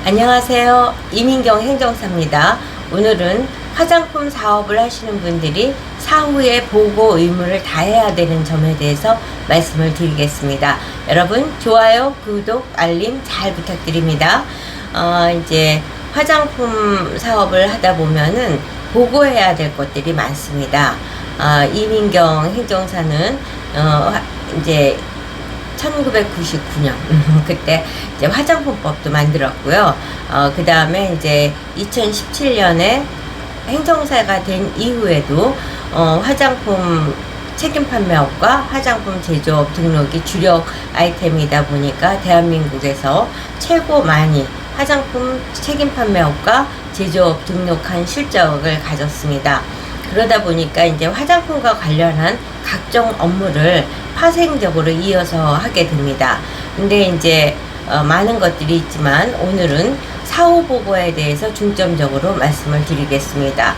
안녕하세요. 이민경 행정사입니다. 오늘은 화장품 사업을 하시는 분들이 사후에 보고 의무를 다해야 되는 점에 대해서 말씀을 드리겠습니다. 여러분 좋아요, 구독, 알림 잘 부탁드립니다. 이제 화장품 사업을 하다 보면은 보고해야 될 것들이 많습니다. 이민경 행정사는 이제 1999년 그때 이제 화장품법도 만들었고요. 그 다음에 이제 2017년에 행정사가 된 이후에도 화장품 책임 판매업과 화장품 제조업 등록이 주력 아이템이다 보니까 대한민국에서 최고 많이 화장품 책임 판매업과 제조업 등록한 실적을 가졌습니다. 그러다 보니까 이제 화장품과 관련한 각종 업무를 파생적으로 이어서 하게 됩니다. 근데 이제 많은 것들이 있지만 오늘은 사후 보고에 대해서 중점적으로 말씀을 드리겠습니다.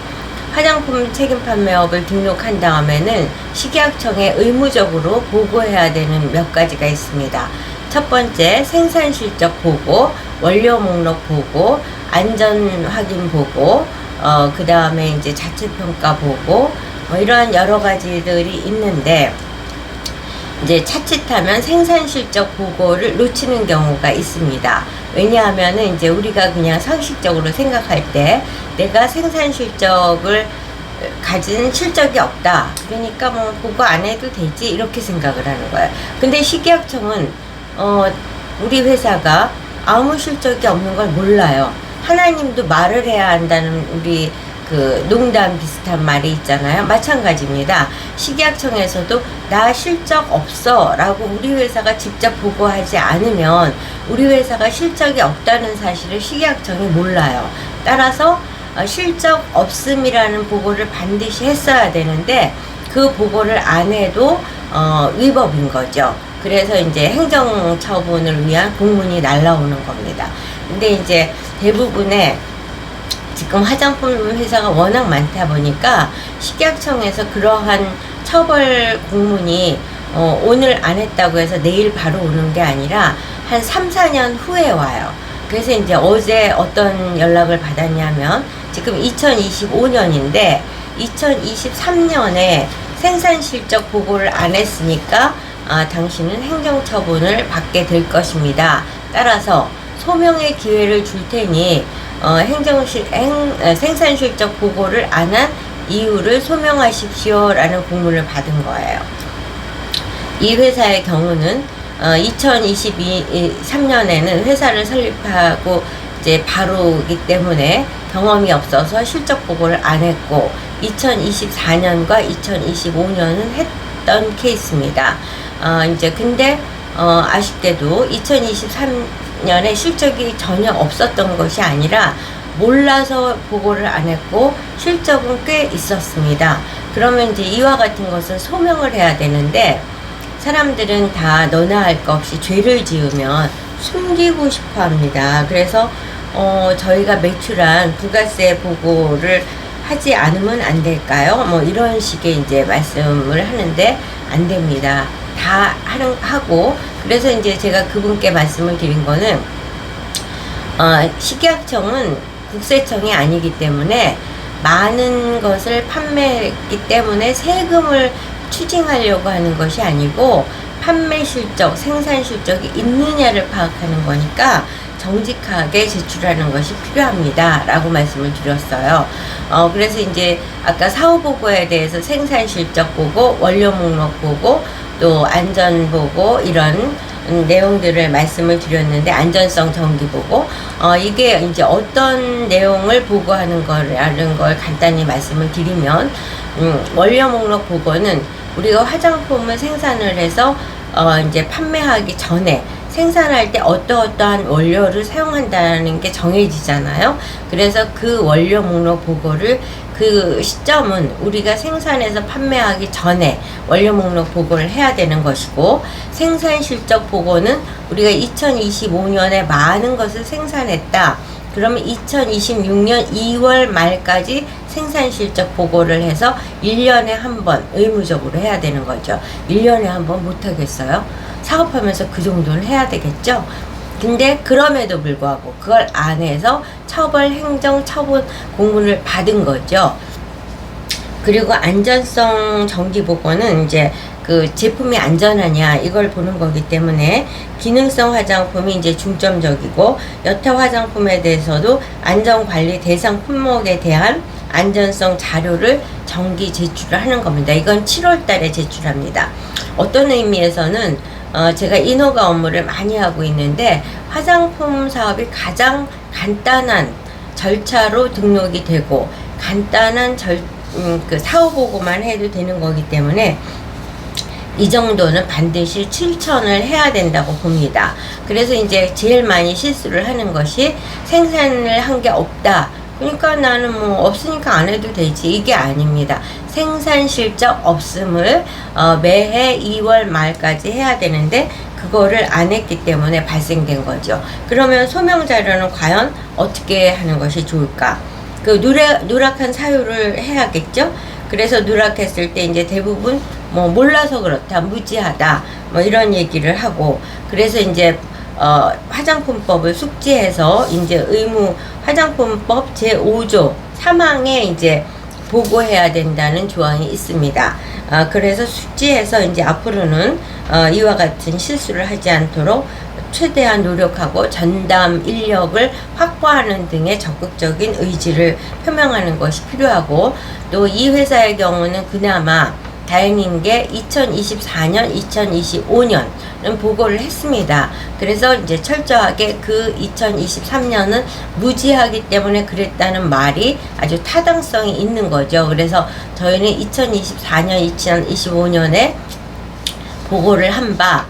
화장품 책임 판매업을 등록한 다음에는 식약청에 의무적으로 보고해야 되는 몇 가지가 있습니다. 첫 번째, 생산 실적 보고, 원료 목록 보고, 안전 확인 보고, 그 다음에 이제 자체 평가 보고, 이러한 여러 가지들이 있는데, 이제 자칫하면 생산 실적 보고를 놓치는 경우가 있습니다. 왜냐하면은 이제 우리가 그냥 상식적으로 생각할 때 내가 생산 실적을 가진 실적이 없다. 그러니까 뭐 보고 안 해도 되지 이렇게 생각을 하는 거예요. 근데 식약청은 우리 회사가 아무 실적이 없는 걸 몰라요. 하나님도 말을 해야 한다는 우리 그 농담 비슷한 말이 있잖아요. 마찬가지입니다. 식약청에서도 나 실적 없어 라고 우리 회사가 직접 보고하지 않으면 우리 회사가 실적이 없다는 사실을 식약청이 몰라요. 따라서 실적 없음이라는 보고를 반드시 했어야 되는데 그 보고를 안 해도 위법인 거죠. 그래서 이제 행정처분을 위한 공문이 날라오는 겁니다. 근데 이제 대부분의 지금 화장품 회사가 워낙 많다 보니까 식약청에서 그러한 처벌 공문이 오늘 안 했다고 해서 내일 바로 오는 게 아니라 한 3, 4년 후에 와요. 그래서 이제 어제 어떤 연락을 받았냐면 지금 2025년인데 2023년에 생산 실적 보고를 안 했으니까 당신은 행정처분을 받게 될 것입니다. 따라서 소명의 기회를 줄 테니 생산 실적 보고를 안 한 이유를 소명하십시오 라는 공문을 받은 거예요. 이 회사의 경우는 2023년에는 회사를 설립하고 이제 바로기 때문에 경험이 없어서 실적 보고를 안 했고 2024년과 2025년은 했던 케이스입니다. 이제 근데 아쉽게도 2023년에 실적이 전혀 없었던 것이 아니라 몰라서 보고를 안 했고 실적은 꽤 있었습니다. 그러면 이제 이와 같은 것은 소명을 해야 되는데 사람들은 다 너나 할 것 없이 죄를 지으면 숨기고 싶어 합니다. 그래서 저희가 매출한 부가세 보고를 하지 않으면 안 될까요? 뭐 이런 식의 이제 말씀을 하는데 안 됩니다. 다 하고 그래서 이제 제가 그분께 말씀을 드린 거는 식약청은 국세청이 아니기 때문에 많은 것을 판매했기 때문에 세금을 추징하려고 하는 것이 아니고 판매 실적, 생산 실적이 있느냐를 파악하는 거니까 정직하게 제출하는 것이 필요합니다 라고 말씀을 드렸어요. 그래서 이제 아까 사후 보고에 대해서 생산 실적 보고, 원료 목록 보고, 또 안전 보고 이런 내용들을 말씀을 드렸는데 안전성 정기 보고 이게 이제 어떤 내용을 보고하는 거라는 걸 간단히 말씀을 드리면 원료 목록 보고는 우리가 화장품을 생산을 해서 이제 판매하기 전에 생산할 때 어떠한 원료를 사용한다는 게 정해지잖아요. 그래서 그 원료 목록 보고를 그 시점은 우리가 생산해서 판매하기 전에 원료 목록 보고를 해야 되는 것이고 생산 실적 보고는 우리가 2025년에 많은 것을 생산했다. 그러면 2026년 2월 말까지 생산 실적 보고를 해서 1년에 한 번 의무적으로 해야 되는 거죠. 1년에 한 번 못 하겠어요? 사업하면서 그 정도는 해야 되겠죠? 근데 그럼에도 불구하고 그걸 안 해서 처벌 행정 처분 공문을 받은 거죠. 그리고 안전성 정기 보고는 이제 그 제품이 안전하냐 이걸 보는 거기 때문에 기능성 화장품이 이제 중점적이고 여타 화장품에 대해서도 안전관리 대상 품목에 대한 안전성 자료를 정기 제출을 하는 겁니다. 이건 7월 달에 제출합니다. 어떤 의미에서는 제가 인허가 업무를 많이 하고 있는데 화장품 사업이 가장 간단한 절차로 등록이 되고 간단한 그 사후 보고만 해도 되는 거기 때문에 이 정도는 반드시 실천을 해야 된다고 봅니다. 그래서 이제 제일 많이 실수를 하는 것이 생산을 한 게 없다. 그러니까 나는 뭐 없으니까 안 해도 되지. 이게 아닙니다. 생산 실적 없음을 매해 2월 말까지 해야 되는데 그거를 안 했기 때문에 발생된 거죠. 그러면 소명 자료는 과연 어떻게 하는 것이 좋을까? 그 누락한 사유를 해야겠죠. 그래서 누락했을 때 이제 대부분 뭐 몰라서 그렇다, 무지하다, 뭐 이런 얘기를 하고, 그래서 이제 화장품법을 숙지해서 이제 의무 화장품법 제5조 3항에 이제 보고해야 된다는 조항이 있습니다. 그래서 숙지해서 이제 앞으로는 이와 같은 실수를 하지 않도록 최대한 노력하고 전담 인력을 확보하는 등의 적극적인 의지를 표명하는 것이 필요하고, 또 이 회사의 경우는 그나마 다행인 게 2024년, 2025년은 보고를 했습니다. 그래서 이제 철저하게 그 2023년은 무지하기 때문에 그랬다는 말이 아주 타당성이 있는 거죠. 그래서 저희는 2024년, 2025년에 보고를 한 바,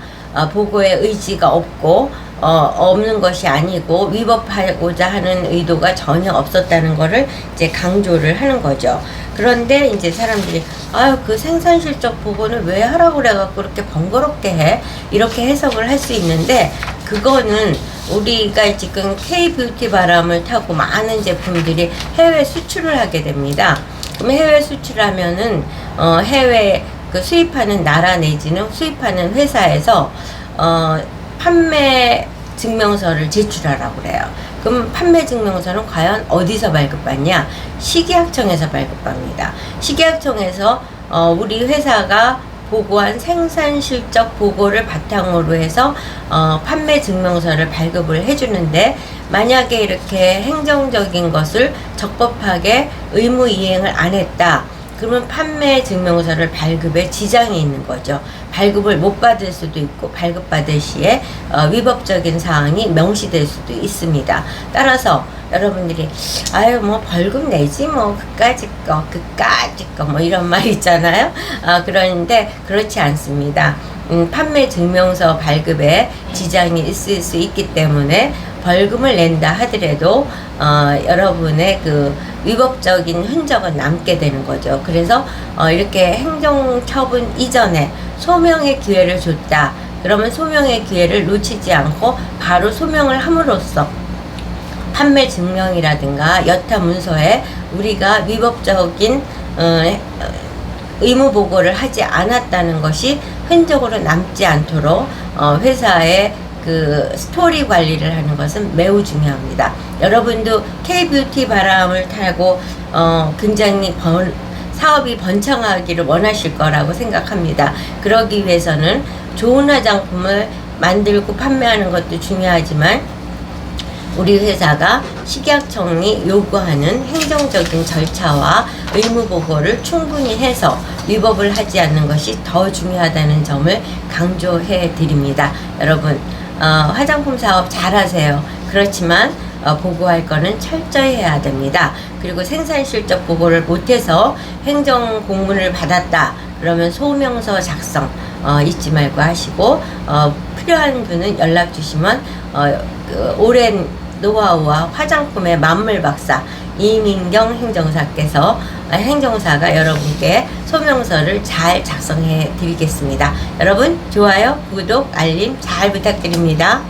보고의 의지가 없고 없는 것이 아니고 위법하고자 하는 의도가 전혀 없었다는 것을 이제 강조를 하는 거죠. 그런데 이제 사람들이 아유 그 생산 실적 보고는 왜 하라고 그래갖고 그렇게 번거롭게 해, 이렇게 해석을 할 수 있는데, 그거는 우리가 지금 K-뷰티 바람을 타고 많은 제품들이 해외 수출을 하게 됩니다. 그럼 해외 수출하면은 해외 그 수입하는 나라 내지는 수입하는 회사에서 판매 증명서를 제출하라고 그래요. 그럼 판매 증명서는 과연 어디서 발급받냐? 식약청에서 발급받습니다. 식약청에서 우리 회사가 보고한 생산 실적 보고를 바탕으로 해서 판매 증명서를 발급을 해주는데, 만약에 이렇게 행정적인 것을 적법하게 의무 이행을 안 했다, 그러면 판매 증명서를 발급에 지장이 있는 거죠. 발급을 못 받을 수도 있고 발급받을 시에 위법적인 사항이 명시될 수도 있습니다. 따라서 여러분들이 아유 뭐 벌금 내지 뭐 그까짓 거 뭐 이런 말 있잖아요. 그런데 그렇지 않습니다. 판매 증명서 발급에 지장이 있을 수 있기 때문에 벌금을 낸다 하더라도 여러분의 그 위법적인 흔적은 남게 되는 거죠. 그래서 이렇게 행정처분 이전에 소명의 기회를 줬다. 그러면 소명의 기회를 놓치지 않고 바로 소명을 함으로써 판매 증명이라든가 여타 문서에 우리가 위법적인 의무 보고를 하지 않았다는 것이 흔적으로 남지 않도록 회사의 그 스토리 관리를 하는 것은 매우 중요합니다. 여러분도 K-뷰티 바람을 타고 굉장히 사업이 번창하기를 원하실 거라고 생각합니다. 그러기 위해서는 좋은 화장품을 만들고 판매하는 것도 중요하지만 우리 회사가 식약청이 요구하는 행정적인 절차와 의무 보고를 충분히 해서 위법을 하지 않는 것이 더 중요하다는 점을 강조해 드립니다. 여러분 화장품 사업 잘하세요. 그렇지만 보고할 거는 철저히 해야 됩니다. 그리고 생산 실적 보고를 못해서 행정 공문을 받았다 그러면 소명서 작성 잊지 말고 하시고, 필요한 분은 연락 주시면 그 오랜 노하우와 화장품의 만물 박사 이민경 행정사께서 행정사가 여러분께 소명서를 잘 작성해 드리겠습니다. 여러분 좋아요, 구독, 알림 잘 부탁드립니다.